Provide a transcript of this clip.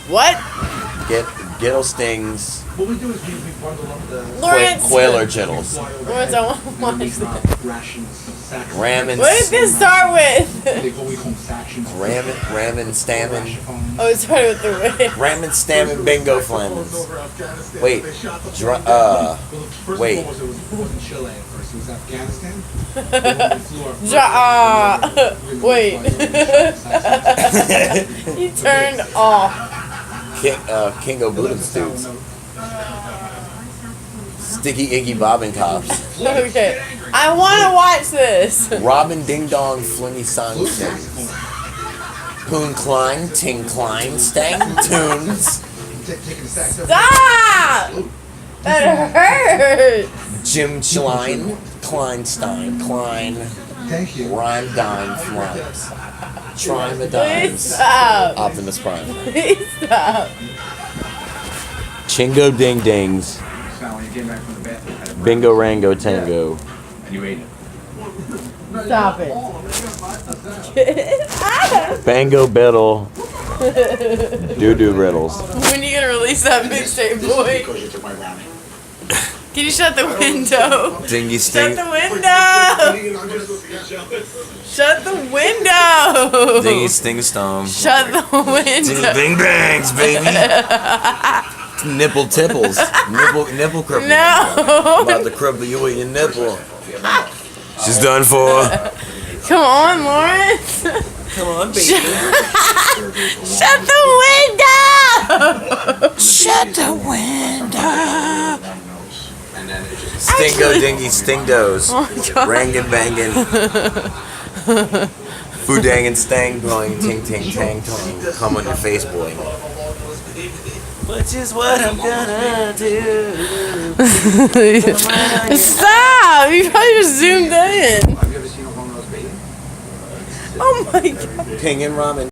What? Gittle stings. What we do is we bundle up the Lawrence. Quailer gittles. Lawrence, I want to watch this. Ramen. What did this start with? Ramen stammen. Oh, it started with the win. Ramen stammen bingo flammens. Wait. Wait. Wait. He turned off. Kingo Buddha Stews. Sticky Iggy Bobbin Cops. Okay. I want to watch this. Robin Ding Dong Flinny Song Sings. Poon Klein, Ting Klein, Stang Tunes. Stop! That hurts. Jim Schlein, Kleinstein, Klein. Thank you. Rhyme Dime Flimes. Please Trimethymes. stop. Optimus Prime. Please stop. Chingo Ding Dings. Bingo Rango Tango. And you ate it. Stop it. Bango Biddle. Doo-doo Riddles. When are you gonna release that mixtape, boy? Can you shut the window? Dingy Shut Sting. the window! Shut the window! Dingy Sting Stomp. Shut the Dingy window! Bing Bangs, baby. Nipple tipples. Nipple cripple. No! About to cripple you with your nipple. She's done for. Come on, Lawrence! Come on, baby. Shut the window! Shut the window. Stingo dingy stingdos. Oh my God. Rangin' bangin'. Foodang and stang blowing. Ting ting tang tong. Come on your face, boy. Which is what I'm gonna do. Stop! You probably just zoomed in. Have you ever seen a home roast baby? Oh my God. Ping and ramen.